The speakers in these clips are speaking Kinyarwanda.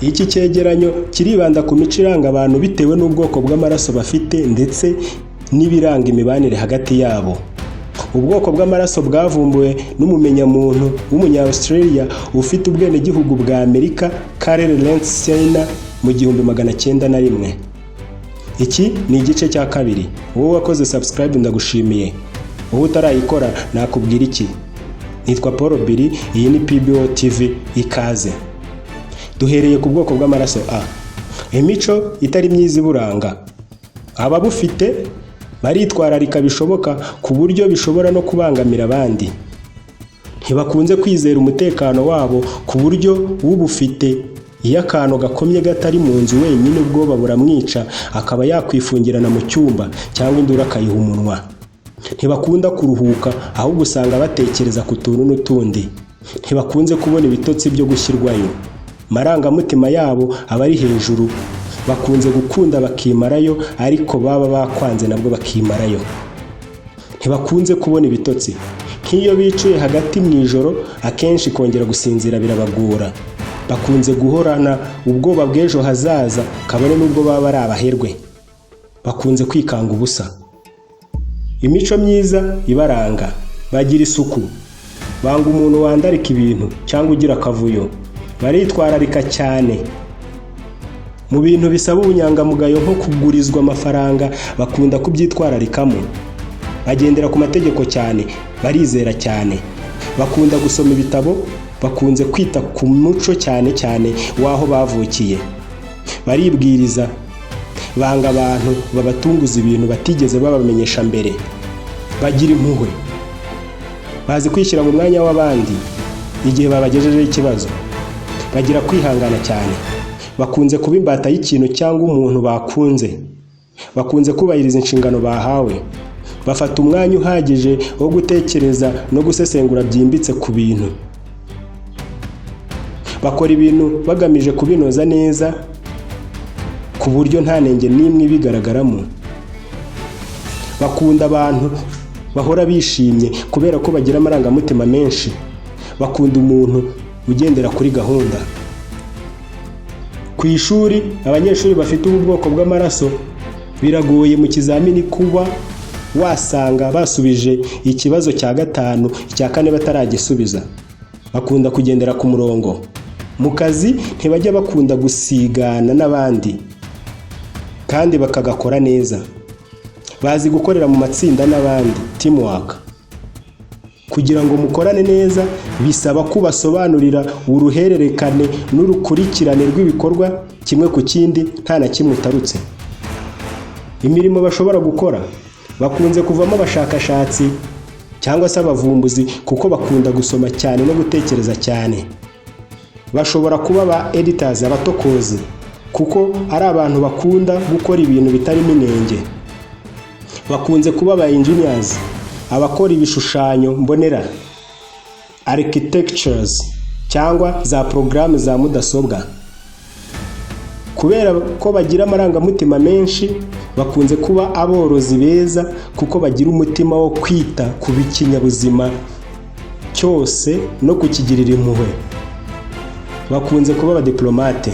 Iki cyegeranyo kiribanda ku mico iranga abantu bitewe n'ubwoko bw'amaraso bafite ndetse n'ibiranga imibanire hagati yabo. Ubwoko bw'amaraso bwavumbuwe n'umumenyamuntu w'umunya-Australia ufite ubwenegihugu bwa Amerika, Karel Lentz-Seiner mu 1901. Iki ni igice cya kabiri. Wowe wakoze subscribe ndagushimiye. Wowe utarayikora nakubwira iki? Nitwa Paul Biri, iyi ni PBO TV, ikaze. Duhereye ku bwoko bw'amaraso A. Imico itari myiza iburanga. Ababufite baritwararika bishoboka ku buryo bishobora no kubangamira abandi. Ntibakunze kwizera umutekano wabo ku buryo ubufite iyo akantu gakomye gatari mu nzu wenyine ubwoba buramwica akaba yakwifungirana mu cyumba cyangwa induru akayiha umunwa. Ntibakunda kuruhuka ahubwo usanga batekereza ku tuntu n'utundi. Ntibakunze kubona ibitotsi byo gushyirwayo. Marangamutima yabo aba ari hejuru. Bakunze gukunda bakimarayo ariko baba bakwanze nabwo bakimarayo. Ntibakunze kubona ibitotsi. Nk'iyo bicuye hagati mu ijoro akenshi kongera gusinzira birabagora. Bakunze guhorana ubwoba bw'ejo hazaza kabone n'ubwo baba ari abaherwe. Bakunze kwikanga ubusa. Imico myiza ibaranga. Bagira isuku. Banga umuntu wandarika ibintu cyangwa ugira akavuyo. Baritwararika cyane. Mu bintu bisaba ubunyangamugayo nko kugurizwa amafaranga bakunda kubyitwararikamo. Bagendera ku mategeko cyane, barizera cyane. Bakunda gusoma ibitabo, bakunze kwita ku muco cyane cyane waho bavukiye. Baribwiriza, banga abantu babatunguza ibintu batigeze babamenyesha mbere. Bagira impuhwe. Bazi kwishyira mu mwanya w'abandi igihe babagejejeho ikibazo. Bagira kwihangana cyane. Bakunze kuba imbata y'ikintu cyangwa umuntu bakunze. Bakunze kubahiriza inshingano bahawe. Bafata umwanya uhagije wo gutekereza no gusesengura byimbitse ku bintu. Bakora ibintu bagamije kubinoza neza ku buryo nta nenge n'imwe ibigaragaramo. Bakunda abantu bahora bishimye kubera ko bagira amarangamutima menshi. Bakunda umuntu ugendera kuri gahunda. Ku ishuri abanyeshuri bafite ubu bwoko bw'amaraso biragoye mu kizamini kuba wasanga basubije ikibazo cya gatanu icya kane bataragisubiza. Bakunda kugendera ku murongo. Mu kazi ntibajya bakunda gusigana n'abandi kandi bakagakora neza. Bazi gukorera mu matsinda n'abandi, teamwork. Kugira ngo mukorane neza bisaba kubasobanurira uruhererekane n'urukurikirane rw'ibikorwa kimwe ku kindi nta na kimwe utarutse. Imirimo bashobora gukora, bakunze kuvamo abashakashatsi cyangwa se abavumbuzi kuko bakunda gusoma cyane no gutekereza cyane. Bashobora kuba ba editors, abatokozi, kuko ari abantu bakunda gukora ibintu bitarimo inenge. Bakunze kuba ba engineers, abakora ibishushanyo mbonera, architectures cyangwa za programu za mudasobwa. Kubera ko bagira amarangamutima menshi, bakunze kuba aborozi beza kuko bagira umutima wo kwita ku bikinyabuzima cyose no kukigirira impuhwe. Bakunze kuba abadiplomate.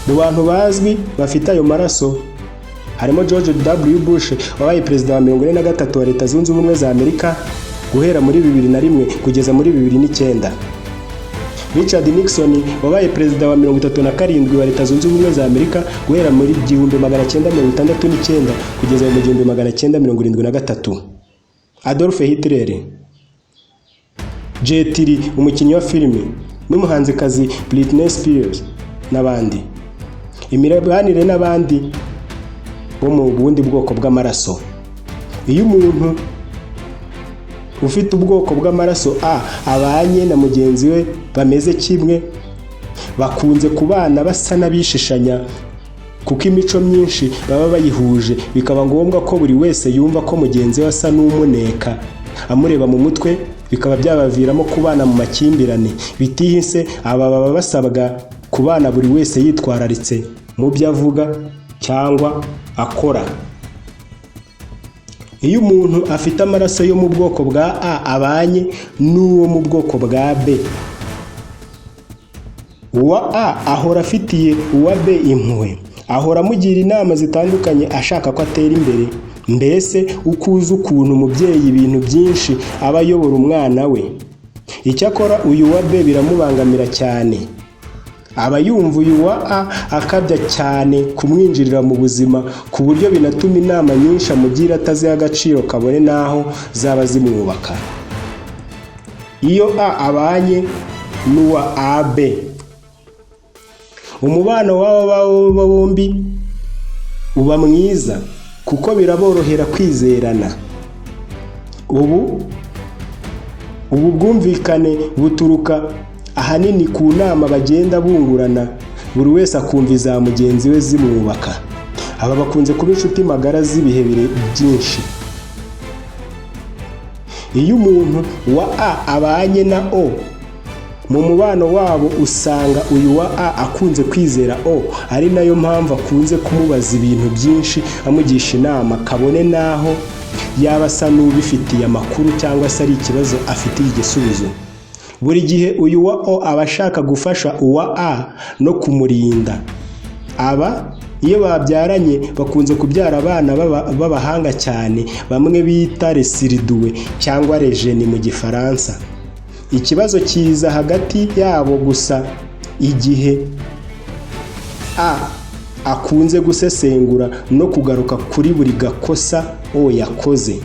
Mu bantu bazwi bafite ayo maraso harimo George W. Bush wabaye perezida wa 43 wa Leta Zunze Ubumwe za Amerika guhera muri 2001 kugeza muri 2009. Richard Nixon wabaye perezida wa 37 wa Leta Zunze Ubumwe za Amerika guhera muri 1969 kugeza mu 1973. Adolf Hitler, Jet Li umukinnyi wa filime n'umuhanzikazi Britney Spears n'abandi. Imibanire n'abandi bo mu bundi bwoko bw'amaraso. Iyo umuntu ufite ubwoko bw'amaraso A abanye na mugenzi we bameze kimwe, bakunze kubana basa n'abishishanya kuko imico myinshi baba bayihuje, bikaba ngombwa ko buri wese yumva ko mugenzi we asa n'umuneka amureba mu mutwe, bikaba byabaviramo kubana mu makimbirane. Bitihise aba baba basabwa kubana buri wese yitwararitse mu byo avuga cyangwa akora. Iyo umuntu afite amaraso yo mu bwoko bwa A abanye n'uwo mu bwoko bwa B, uwa A ahora afitiye uwa B impuhwe, ahora amugira inama zitandukanye ashaka ko atera imbere. Mbese uko uzi ukuntu umubyeyi ibintu byinshi aba ayobora umwana we. Icyakora uyu wa B biramubangamira cyane, aba yumva uyu wa A akabya cyane kumwinjirira mu buzima, ku buryo binatuma inama nyinshi amugira ataziha agaciro kabone n'aho zaba zimwubaka. Iyo A abanye n'uwa AB, umubano w'aba bombi uba mwiza kuko biraborohera kwizerana. Ubu bwumvikane buturuka ahanini ku nama bagenda bungurana, buri wese akumva iza mugenzi we zimwubaka. Aba bakunze kuba inshuti magara z'ibihe byinshi. Iyo umuntu wa A abanye na O, mu mubano wabo usanga uyu wa A akunze kwizera O, ari nayo mpamvu akunze kumubaza ibintu byinshi amugisha inama kabone n'aho yaba asa n'ubifitiye amakuru cyangwa se ari ikibazo afitiye igisubizo. Buri gihe uyu wa O aba ashaka gufasha uwa A no kumurinda. Aba iyo babyaranye bakunze kubyara abana b'abahanga cyane, bamwe bita resiriduwe cyangwa rejeni mu Gifaransa. Ikibazo kiza hagati yabo gusa igihe A akunze gusesengura no kugaruka kuri buri gakosa O yakoze.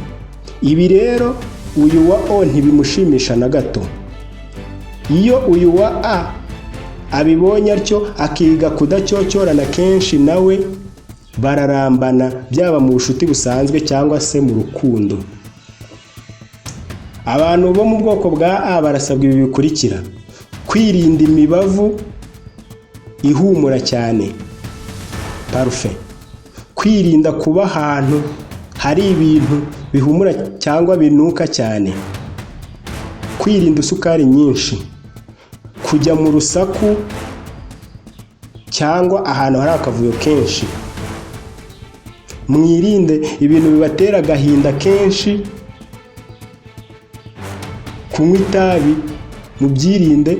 Ibi rero uyu wa O ntibimushimisha na gato. Iyo uyu wa A abibonye atyo akiga kudacyocyorana kenshi, nawe bararambana, byaba mu bucuti busanzwe cyangwa se mu rukundo. Abantu bo mu bwoko bwa A barasabwa ibi bikurikira: kwirinda imibavu ihumura cyane, parufe, kwirinda kuba ahantu hari ibintu bihumura cyangwa binuka cyane, kwirinda isukari nyinshi, kujya mu rusaku cyangwa ahantu hari akavuyo kenshi, mwirinde ibintu bibatera agahinda kenshi, kunywa itabi mubyirinde,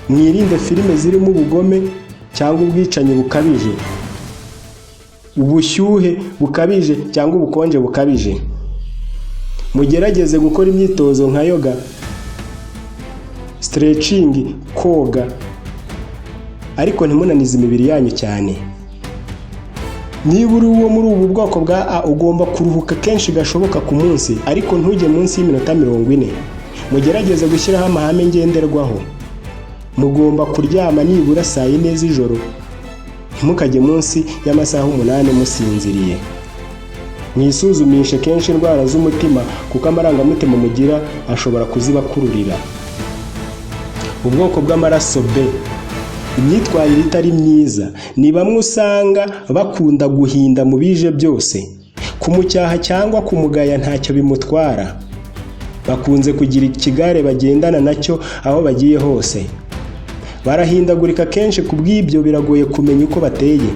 mwirinde filime zirimo ubugome cyangwa ubwicanyi bukabije, ubushyuhe bukabije cyangwa ubukonje bukabije. Mugerageze gukora imyitozo nka yoga, stretching, koga, ariko ntimunanize imibiri yanyu cyane. Niba uri uwo muri ubu bwoko bwa A, ugomba kuruhuka kenshi gashoboka ku munsi, ariko ntujye munsi y'iminota 40. Mugerageze gushyiraho amahame ngenderwaho. Mugomba kuryama nibura saa 4 z'ijoro, ntimukajye munsi y'amasaha 8 musinziriye. Mwisuzumishe kenshi indwara z'umutima kuko amarangamutima mugira ashobora kuzibakururira. Ubwoko bw'amaraso B, imyitwarire itari myiza. Ni bamwe usanga bakunda guhinda mu bije byose, kumucyaha cyangwa kumugaya ntacyo bimutwara. Bakunze kugira ikigare bagendana nacyo aho bagiye hose. Barahindagurika kenshi, ku bw'ibyo biragoye kumenya uko bateye.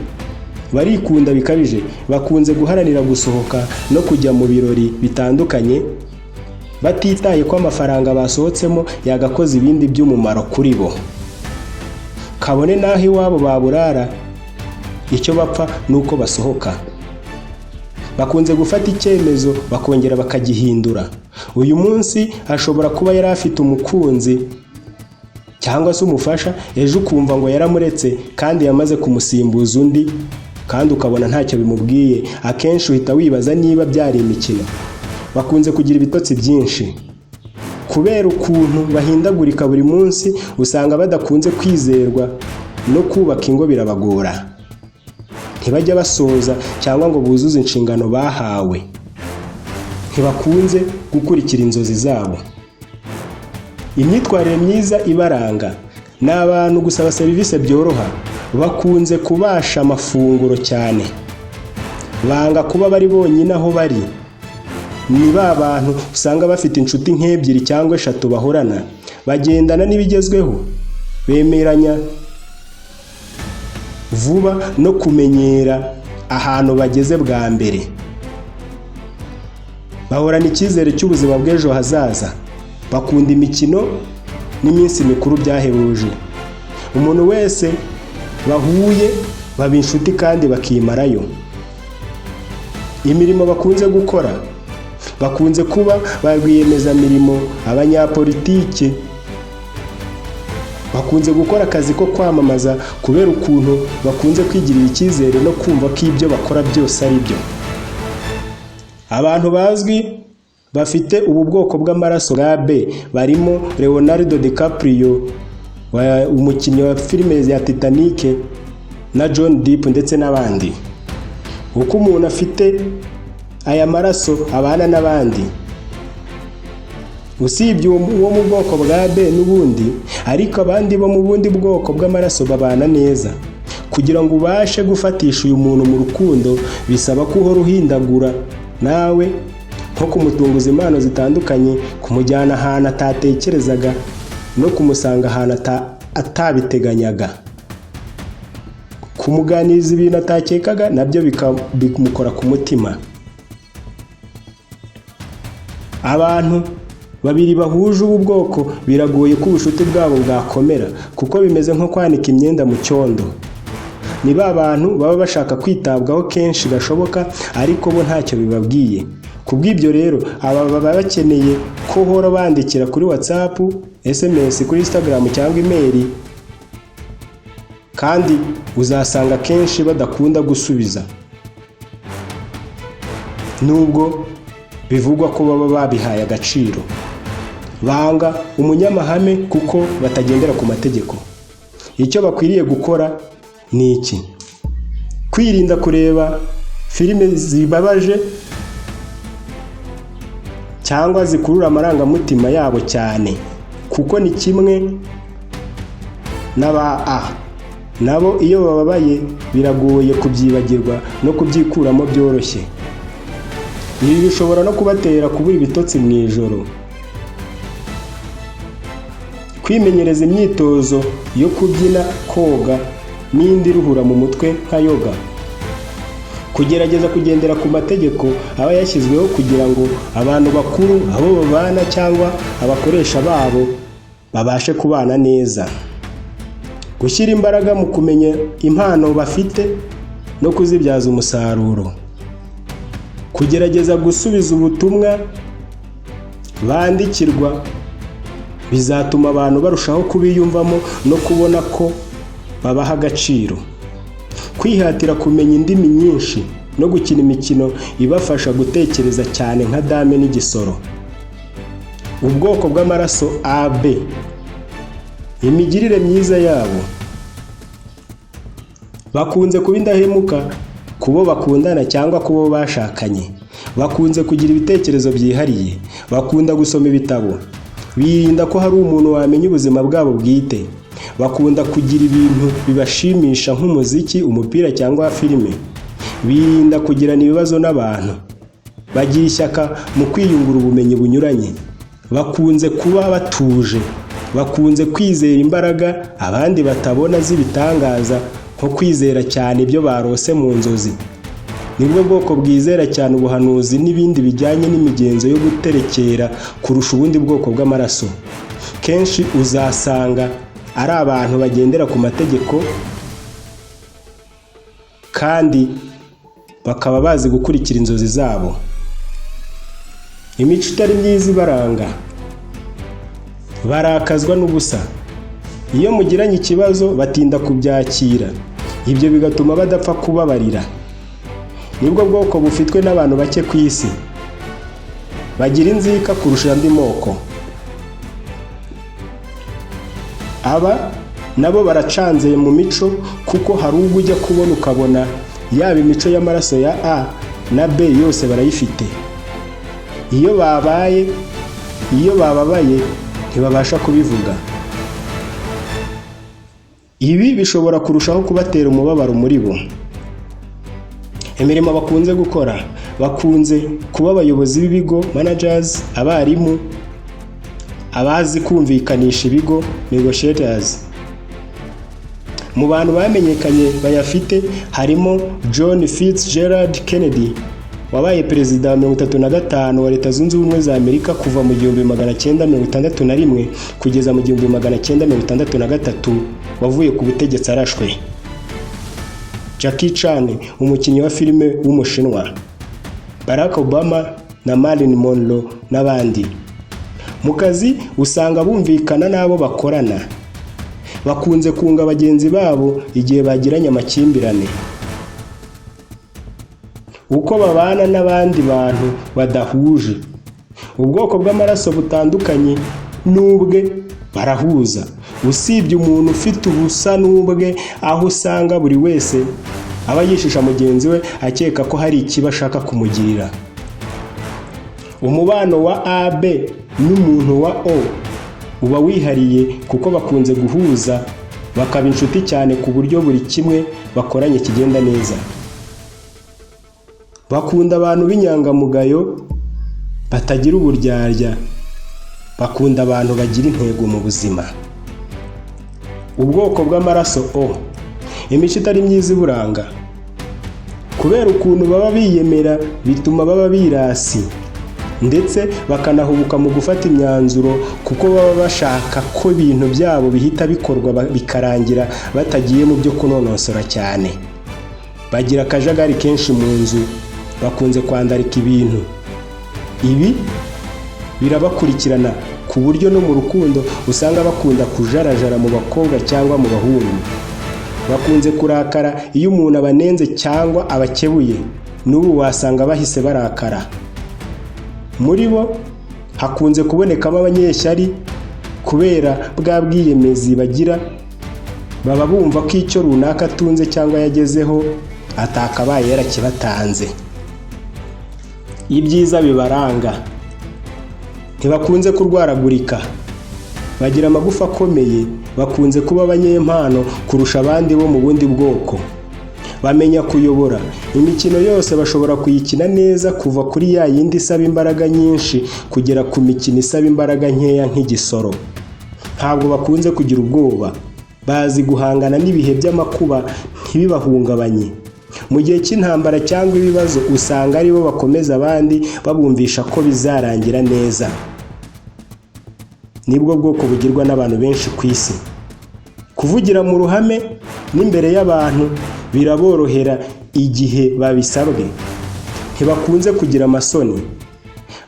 Barikunda bikabije, bakunze guharanira gusohoka no kujya mu birori bitandukanye, batitaye ko amafaranga basohotsemo yagakoze ibindi by'umumaro kuri bo. Kabone n'aho iwabo baburara, icyo bapfa nuko basohoka. Bakunze gufata icyemezo bakongera bakagihindura. Uyu munsi ashobora kuba yari afite umukunzi cyangwa se umufasha, ejo ukumva ngo yaramuretse kandi yamaze kumusimbuza undi, kandi ukabona ntacyo bimubwiye. Akenshi uhita wibaza niba byari imikino. Bakunze kugira ibitotsi byinshi. Kubera ukuntu bahindagurika buri munsi, usanga badakunze kwizerwa no kubaka ingo birabagora. Ntibajya basoza cyangwa ngo buzuze inshingano bahawe. Ntibakunze gukurikira inzozi zabo. Imyitwarire myiza ibaranga ni abantu gusaba serivisi byoroha. Bakunze kubasha amafunguro cyane. Banga kuba bari bonyine aho bari. Ni ba bantu usanga bafite inshuti nk'ebyiri cyangwa 3 bahorana. Bagendana n'ibigezweho. Bemeranya vuba no kumenyera ahantu bageze bwa mbere. Bahorana icyizere cy'ubuzima bw'ejo hazaza. Bakunda imikino n'iminsi mikuru byahebuje. umuntu wese bahuye baba inshuti kandi bakimarayo. Imirimo bakunze gukora, bakunze kuba ba rwiyemezamirimo, abanyapolitike, bakunze gukora akazi ko kwamamaza kubera ukuntu bakunze kwigirira icyizere no kumva ko ibyo bakora byose ari byo. Abantu bazwi bafite ubu bwoko bw'amaraso bwa B barimo Leonardo DiCaprio, umukinnyi wa filime ya Titanic, na John Depp ndetse n'abandi. Uko umuntu afite aya maraso abana n'abandi, usibye uwo mu bwoko bwa B n'ubundi, ariko abandi bo mu bundi bwoko bw'amaraso babana neza. Kugira ngo ubashe gufatisha uyu muntu mu rukundo bisaba ko uhora uhindagura nawe, nko kumutunguza impano zitandukanye, kumujyana ahantu atatekerezaga no kumusanga ahantu atabiteganyaga, kumuganiriza ibintu atakekaga nabyo bikamukora ku mutima. Abantu babiri bahuje ubu bwoko biragoye ko ubucuti bwabo bwakomera, kuko bimeze nko kwanika imyenda mu cyondo. Ni ba bantu baba bashaka kwitabwaho kenshi gashoboka, ariko bo ntacyo bibabwiye. Kubw'ibyo rero aba baba bakeneye ko hora bandikira kuri WhatsApp, SMS, kuri Instagram cyangwa email, kandi uzasanga kenshi badakunda gusubiza, nubwo bivugwa ko baba babihaye agaciro. Banga umunyamahame kuko batagendera ku mategeko. Icyo bakwiriye gukora ni iki: kwirinda kureba filime zibabaje cyangwa zikurura amarangamutima yabo cyane, kuko ni kimwe n'aba A. Nabo iyo bababaye biragoye kubyibagirwa no kubyikuramo byoroshye. Ibi bishobora no kubatera kubura ibitotsi mu ijoro. Kwimenyereza imyitozo yo kubyina, koga n'indi ruhura mu mutwe nka yoga. Kugerageza kugendera ku mategeko aba yashyizweho kugira ngo abantu bakuru, abo babana cyangwa abakoresha babo babashe kubana neza. Gushyira imbaraga mu kumenya impano bafite no kuzibyaza umusaruro. Kugerageza gusubiza ubutumwa bandikirwa bizatuma abantu barushaho kubiyumvamo no kubona ko babaha agaciro. Kwihatira kumenya indimi nyinshi no gukina imikino ibafasha gutekereza cyane nka dame n'igisoro. Ubwoko bw'amaraso AB, imigirire myiza yabo: bakunze kuba indahemuka kubo bakundana cyangwa kubo bashakanye. Bakunze kugira ibitekerezo byihariye, bakunda gusoma ibitabo, birinda ko hari umuntu wamenya ubuzima bwabo bwite. Bakunda kugira ibintu bibashimisha nk'umuziki, umupira cyangwa filime. Birinda kugirana ibibazo n'abantu. Bagira ishyaka mu kwiyungura ubumenyi bunyuranye. Bakunze kuba batuje. Bakunze kwizera imbaraga abandi batabona z'ibitangaza, nko kwizera cyane ibyo barose mu nzozi. Nibwo bwoko bwizera cyane ubuhanuzi n'ibindi bijyanye n'imigenzo yo guterekera kurusha ubundi bwoko bw'amaraso. Kenshi uzasanga ari abantu bagendera ku mategeko kandi bakaba bazi gukurikira inzozi zabo. Imico itari myiza ibaranga: barakazwa n'ubusa. Iyo mugiranye ikibazo batinda kubyakira, ibyo bigatuma badapfa kubabarira. Nibwo bwoko bufitwe n'abantu bake ku isi. Bagira inzika kurusha andi moko. Aba nabo baracanze mu mico, kuko hari ubwo ujya kubona ukabona yaba imico y'amaraso ya A na B yose barayifite. Iyo bababaye ntibabasha kubivuga. Ibi bishobora kurushaho kubatera umubabaro muri bo. Imirimo bakunze gukora: bakunze kuba abayobozi b'ibigo, managers, abarimu, abazi kumvikanisha ibigo, negotiators. Mu bantu bamenyekanye bayafite harimo John Fitzgerald Kennedy, wabaye perezida wa 35 wa Leta Zunze Ubumwe za Amerika kuva mu 1961 kugeza mu 1963, wavuye ku butegetsi arashwe. Jackie Chan, umukinnyi wa filime w'umushinwa, Barack Obama na Marilyn Monroe n'abandi. Mu kazi usanga bumvikana n'abo bakorana, bakunze kunga bagenzi babo igihe bagiranye amakimbirane. Uko babana n'abandi bantu badahuje, ubwoko bw'amaraso butandukanye n'ubwe barahuza, usibye umuntu ufite ubusa n'ubwe, aho usanga buri wese aba yishisha mugenzi we akeka ko hari ikiba ashaka kumugirira. Umubano wa AB n'umuntu wa O uba wihariye kuko bakunze guhuza bakaba inshuti cyane ku buryo buri kimwe bakoranye kigenda neza. Bakunda abantu b'inyangamugayo batagira uburyarya, bakunda abantu bagira intego mu buzima. Ubwoko bw'amaraso O, imico itari myiza iburanga. Kubera ukuntu baba biyemera bituma baba birasi, ndetse bakanahubuka mu gufata imyanzuro kuko baba bashaka ko ibintu byabo bihita bikorwa bikarangira batagiye mu byo kunonosora cyane. Bagira akajagari kenshi mu nzu, bakunze kwandarika ibintu. Ibi birabakurikirana ku buryo no mu rukundo usanga bakunda kujarajara mu bakobwa cyangwa mu bahungu. Bakunze kurakara iyo umuntu abanenze cyangwa abakebuye, n'ubu wasanga bahise barakara. Muri bo hakunze kubonekamo abanyeshyari kubera bwa bwiyemezi bagira, baba bumva ko icyo runaka atunze cyangwa yagezeho atakabaye yarakibatanze. Ibyiza bibaranga, ntibakunze kurwaragurika, bagira amagufa akomeye, bakunze kuba abanyempano kurusha abandi bo mu bundi bwoko. Bamenya kuyobora, imikino yose bashobora kuyikina neza kuva kuri ya yindi isaba imbaraga nyinshi kugera ku mikino isaba imbaraga nkeya nk'igisoro. Ntabwo bakunze kugira ubwoba, bazi guhangana n'ibihe by'amakuba ntibibahungabanye. Mu gihe cy'intambara cyangwa ibibazo usanga aribo bakomeza abandi babumvisha ko bizarangira neza. Nibwo bwoko bugirwa n'abantu benshi ku isi. Kuvugira mu ruhame n'imbere y'abantu biraborohera igihe babisabwe. Ntibakunze kugira amasoni,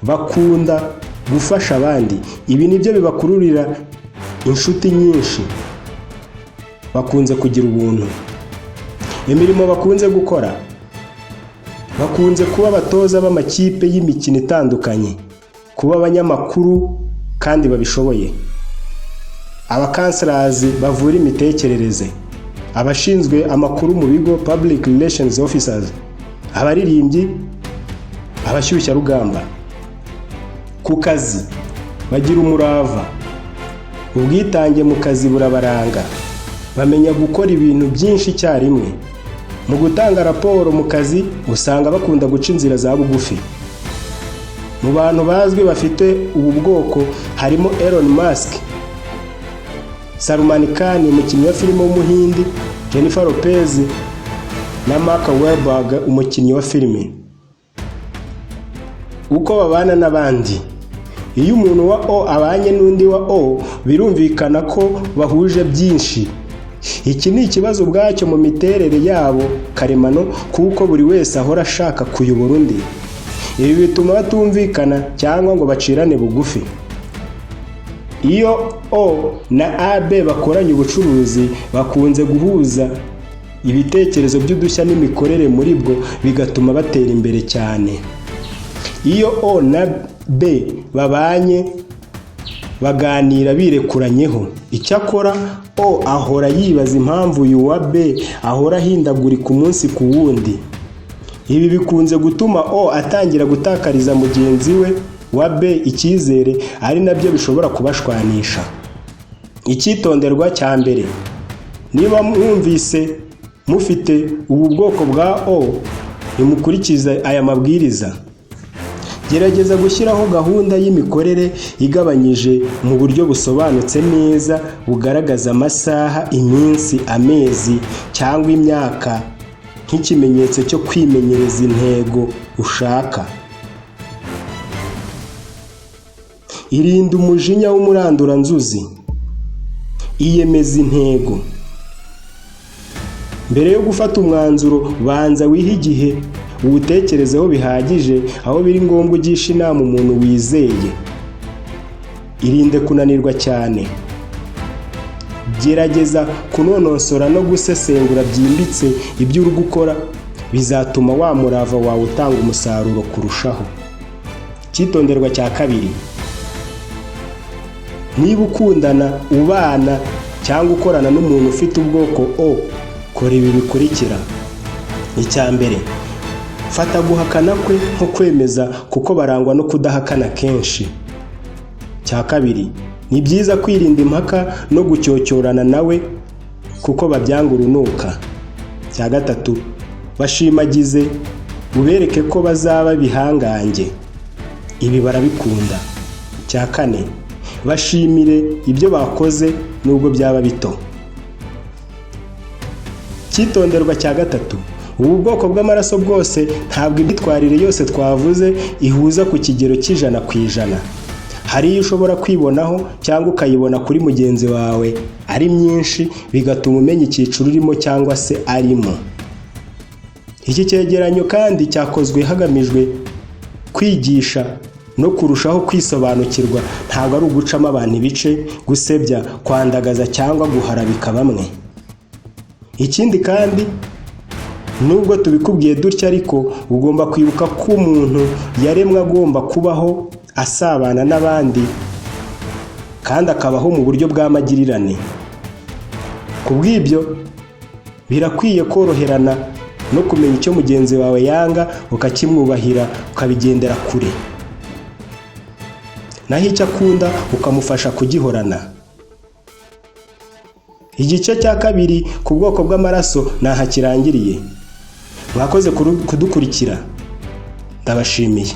bakunda gufasha abandi. Ibi nibyo bibakururira inshuti nyinshi. Bakunze kugira ubuntu. Imirimo bakunze gukora, bakunze kuba abatoza b'amakipe y'imikino itandukanye, kuba abanyamakuru kandi babishoboye, abakanserazi bavura imitekerereze, abashinzwe amakuru mu bigo public relations officers, abaririmbyi, abashyushya rugamba. Ku kazi bagira umurava, ubwitange mu kazi burabaranga, bamenya gukora ibintu byinshi icyarimwe. Mu gutanga raporo mu kazi usanga bakunda guca inzira za bugufi. Mu bantu bazwi bafite ubu bwoko harimo Elon Musk, Salman Khan umukinnyi wa filime w'umuhindi, Jennifer Lopez na Mark Wahlberg umukinnyi wa filime. Uko babana n'abandi, iyo umuntu wa O abanye n'undi wa O birumvikana ko bahuje byinshi. Iki ni ikibazo ubwacyo mu miterere yabo karemano kuko buri wese ahora ashaka kuyobora undi. Ibi bituma batumvikana cyangwa ngo bacirane bugufi. Iyo O na AB bakoranye ubucuruzi bakunze guhuza ibitekerezo by'udushya n'imikorere muri bwo bigatuma batera imbere cyane. Iyo O na B babanye baganira birekuranyeho, icyakora O ahora yibaza impamvu uyu wa B ahora ahindagurika umunsi ku wundi. Ibi bikunze gutuma O atangira gutakariza mugenzi we wa B icyizere, ari nabyo bishobora kubashwanisha. Icyitonderwa cya mbere, niba mwumvise mufite ubu bwoko bwa O, nimukurikiza aya mabwiriza. Gerageza gushyiraho gahunda y'imikorere igabanyije mu buryo busobanutse neza, bugaragaza amasaha, iminsi, amezi cyangwa imyaka nk'ikimenyetso cyo kwimenyereza intego ushaka. Irinde umujinya w'umuranduranzuzi. Iyemeza intego. Mbere yo gufata umwanzuro, banza wihe igihe uwutekerezeho bihagije, aho biri ngombwa ugisha inama umuntu wizeye. Irinde kunanirwa cyane. Gerageza kunonosora no gusesengura byimbitse ibyo uri gukora, bizatuma wa murava wawe utanga umusaruro kurushaho. Icyitonderwa cya kabiri: niba ukundana, ubana cyangwa ukorana n'umuntu ufite ubwoko O, kora ibi bikurikira. Icya mbere, fata guhakana kwe nko kwemeza, kuko barangwa no kudahakana kenshi. Icya kabiri, ni byiza kwirinda impaka no gucyocyorana nawe kuko babyanga urunuka. Icya gatatu, bashimagize, ubereke ko bazaba bihangange, ibi barabikunda. Icya kane, bashimire ibyo bakoze nubwo byaba bito. Icyitonderwa cya gatatu: ubu bwoko bw'amaraso bwose ntabwo imyitwarire yose twavuze ihuza ku kigero c'100%. Hari iyo ushobora kwibonaho cyangwa ukayibona kuri mugenzi wawe ari myinshi, bigatuma umenya icyiciro urimo cyangwa se arimo. Iki cyegeranyo kandi cyakozwe hagamijwe kwigisha no kurushaho kwisobanukirwa, ntabwo ari ugucamo abantu ibice, gusebya, kwandagaza cyangwa guharabika bamwe. Ikindi kandi, nubwo tubikubwiye dutya, ariko ugomba kwibuka ko umuntu yaremwe agomba kubaho asabana n'abandi kandi akabaho mu buryo bw'amagirirane. Kubw'ibyo birakwiye koroherana no kumenya icyo mugenzi wawe yanga ukakimwubahira, ukabigendera kure, naho icyo akunda ukamufasha kugihorana. Igice cya kabiri ku bwoko bw'amaraso naha kirangiriye. Mwakoze kudukurikira, ndabashimiye.